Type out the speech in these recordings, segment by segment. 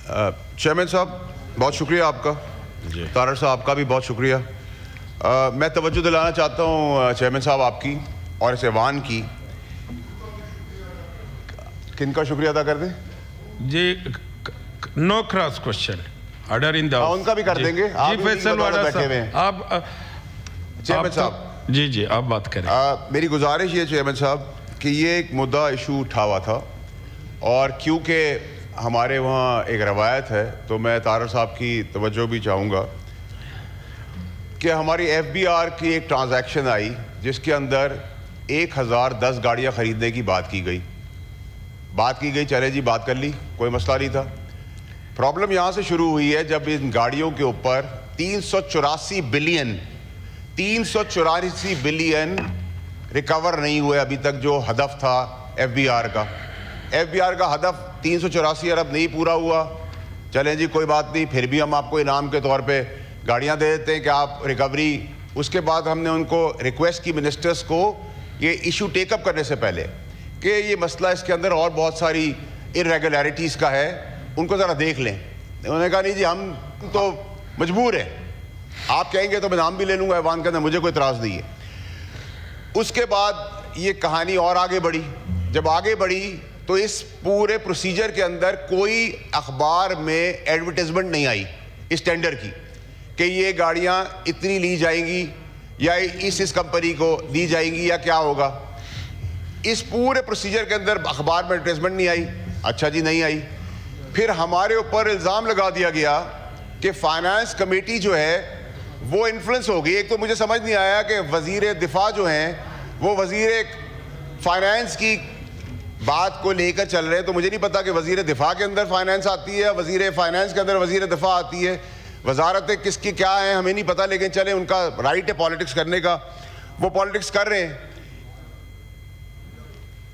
Chairman صاحب بہت شکریہ آپ کا. طارق صاحب آپ کا بھی بہت شکریہ. میں توجہ دلانا چاہتا ہوں چیئرمین صاحب آپ کی اور اس ایوان کی. کن کا شکریہ ادا کر دیں جی؟ نو کراس کوشچن آرڈر ان دا ان کا بھی کر دیں گے. جی فیصل واڈا صاحب آپ چیئرمین صاحب جی آپ بات کریں. میری گزارش یہ چیئرمین صاحب کہ یہ ایک مدعا ایشو اٹھا ہوا تھا اور کیونکہ ہمارے وہاں ایک روایت ہے تو میں طارق صاحب کی توجہ بھی چاہوں گا کہ ہماری ایف بی آر کی ایک ٹرانزیکشن آئی جس کے اندر 1010 گاڑیاں خریدنے کی بات کی گئی. چلے جی بات کر لی, کوئی مسئلہ نہیں تھا. پرابلم یہاں سے شروع ہوئی ہے جب ان گاڑیوں کے اوپر 384 بلین ریکور نہیں ہوئے ابھی تک, جو ہدف تھا ایف بی آر کا. ایف بی آر کا ہدف 384 ارب نہیں پورا ہوا. چلیں جی کوئی بات نہیں, پھر بھی ہم آپ کو انعام کے طور پہ گاڑیاں دے دیتے ہیں کہ آپ ریکوری. اس کے بعد ہم نے ان کو ریکویسٹ کی منسٹرز کو یہ ایشو ٹیک اپ کرنے سے پہلے کہ یہ مسئلہ اس کے اندر اور بہت ساری irregularities کا ہے, ان کو ذرا دیکھ لیں. انہوں نے کہا نہیں جی ہم تو مجبور ہیں, آپ کہیں گے تو میں نام بھی لے لوں گا ایوان کے اندر, مجھے کوئی اعتراض نہیں ہے. اس کے بعد یہ کہانی اور آگے بڑھی. جب آگے بڑھی تو اس پورے پروسیجر کے اندر کوئی اخبار میں ایڈورٹیزمنٹ نہیں آئی اس ٹینڈر کی کہ یہ گاڑیاں اتنی لی جائیں گی یا اس کمپنی کو دی جائیں گی یا کیا ہوگا. اس پورے پروسیجر کے اندر اخبار میں ایڈورٹیزمنٹ نہیں آئی. اچھا جی نہیں آئی. پھر ہمارے اوپر الزام لگا دیا گیا کہ فائنانس کمیٹی جو ہے وہ انفلوئنس ہو گئی. ایک تو مجھے سمجھ نہیں آیا کہ وزیر دفاع جو ہیں وہ وزیر فائنانس کی بات کو لے کر چل رہے ہیں, تو مجھے نہیں پتا کہ وزیر دفاع کے اندر فائنانس آتی ہے, وزیر فائنانس کے اندر وزیر دفاع آتی ہے, وزارتیں کس کی کیا ہیں ہمیں نہیں پتا, لیکن چلیں ان کا رائٹ ہے پالیٹکس کرنے کا, وہ پالیٹکس کر رہے ہیں.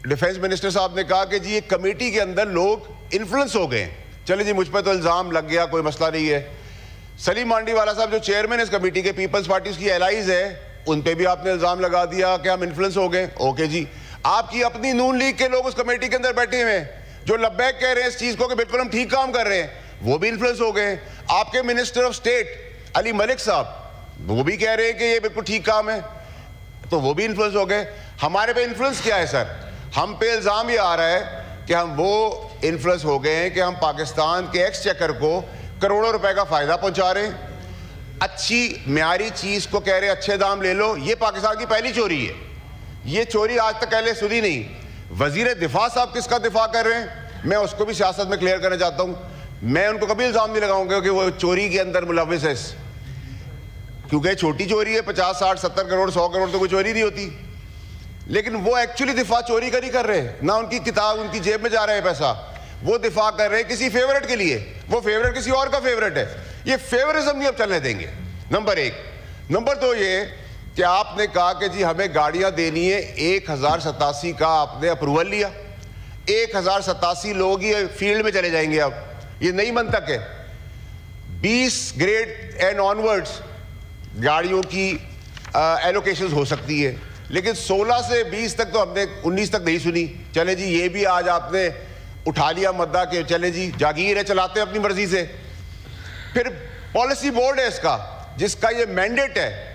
ڈیفنس منسٹر صاحب نے کہا کہ جی ایک کمیٹی کے اندر لوگ انفلوئنس ہو گئے ہیں. چلے جی مجھ پہ تو الزام لگ گیا, کوئی مسئلہ نہیں ہے. سلیم مانڈی والا صاحب جو چیئرمین اس کمیٹی کے, پیپلز پارٹی اس کی الائز ہے, ان پہ بھی آپ نے الزام لگا دیا کہ ہم انفلوئنس ہو گئے. اوکے جی, آپ کی اپنی نون لیگ کے لوگ اس کمیٹی کے اندر بیٹھے ہوئے ہیں جو لبیک کہہ رہے ہیں اس چیز کو کہ بالکل ہم ٹھیک کام کر رہے ہیں, وہ بھی انفلوئنس ہو گئے. آپ کے منسٹر آف اسٹیٹ علی ملک صاحب وہ بھی کہہ رہے ہیں کہ یہ بالکل ٹھیک کام ہے, تو وہ بھی انفلوئنس ہو گئے. ہمارے پہ انفلوئنس کیا ہے سر؟ ہم پہ الزام یہ آ رہا ہے کہ ہم وہ انفلوئنس ہو گئے ہیں کہ ہم پاکستان کے ایکس چیکر کو کروڑوں روپے کا فائدہ پہنچا رہے ہیں. اچھی معیاری چیز کو کہہ رہے ہیں اچھے دام لے لو. یہ پاکستان کی پہلی چوری ہے. یہ چوری آج تک پہلے سنی نہیں. وزیر دفاع صاحب کس کا دفاع کر رہے ہیں, میں اس کو بھی سیاست میں کلیئر کرنا چاہتا ہوں. میں ان کو کبھی الزام نہیں لگاؤں گا کہ وہ چوری کے اندر ملوث ہے, کیونکہ چھوٹی چوری ہے, 50 60 70 کروڑ 100 کروڑ تو کوئی چوری نہیں ہوتی. لیکن وہ ایکچولی دفاع چوری کا نہیں کر رہے, نہ ان کی کتاب ان کی جیب میں جا رہا ہے پیسہ, وہ دفاع کر رہے ہیں کسی فیورٹ کے لیے. وہ فیورٹ کسی اور کا فیورٹ ہے. یہ فیورزم نہیں اب چلنے دیں گے, نمبر 1. نمبر 2 یہ کہ آپ نے کہا کہ جی ہمیں گاڑیاں دینی ہے, 1087 کا آپ نے اپروول لیا, 1087 لوگ ہی فیلڈ میں چلے جائیں گے. اب یہ نئی منطق ہے. 20 گریڈ اینڈ آنورڈز گاڑیوں کی ایلوکیشنز ہو سکتی ہے, لیکن 16 سے 20 تک تو ہم نے 19 تک نہیں سنی. چلے جی یہ بھی آج آپ نے اٹھا لیا مدعا کہ چلے جی جاگیر ہے, چلاتے ہیں اپنی مرضی سے. پھر پالیسی بورڈ ہے اس کا جس کا یہ مینڈیٹ ہے,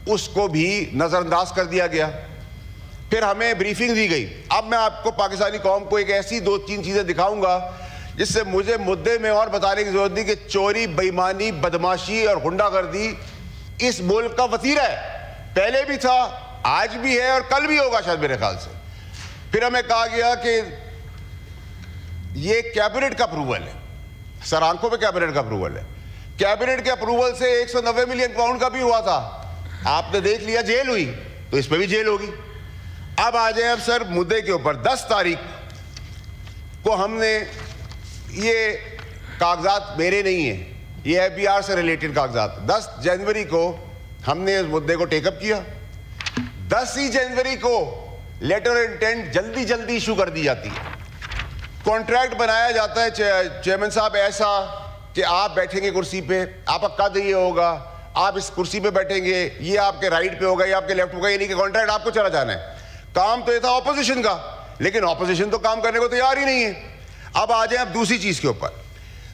اس کو بھی نظر انداز کر دیا گیا. پھر ہمیں بریفنگ دی گئی. اب میں آپ کو پاکستانی قوم کو ایک ایسی 2-3 چیزیں دکھاؤں گا جس سے مجھے مدعے میں اور بتانے کی ضرورت نہیں کہ چوری, بےایمانی, بدماشی اور غنڈہ گردی اس ملک کا وتیرہ ہے. پہلے بھی تھا, آج بھی ہے اور کل بھی ہوگا شاید میرے خیال سے. پھر ہمیں کہا گیا کہ یہ کیبنٹ کا اپروول ہے, سر آنکھوں پہ کیبنٹ کا اپروول ہے. کیبنٹ کے اپروول سے 190 ملین پاؤنڈ کا بھی ہوا تھا, آپ نے دیکھ لیا جیل ہوئی, تو اس پہ بھی جیل ہوگی. اب آ جائیں اب سر مدعے کے اوپر. 10 تاریخ کو ہم نے, یہ کاغذات میرے نہیں ہیں, یہ ایف بی آر سے ریلیٹڈ کاغذات, 10 جنوری کو ہم نے اس مدعے کو ٹیک اپ کیا. 10 ہی جنوری کو لیٹر انٹینٹ جلدی ایشو کر دی جاتی ہے. کانٹریکٹ بنایا جاتا ہے چیئرمین صاحب ایسا کہ آپ بیٹھیں گے کرسی پہ, آپ کا قد یہ ہوگا, آپ اس کرسی پہ بیٹھیں گے, یہ آپ کے رائٹ پہ ہوگا, یہ آپ کے لیفٹ ہوگا, یہ نہیں کہ کانٹریکٹ آپ کو چلا جانا ہے. کام تو یہ تھا اپوزیشن کا, لیکن اپوزیشن تو کام کرنے کو تیار ہی نہیں ہے. اب آ جائیں اب دوسری چیز کے اوپر.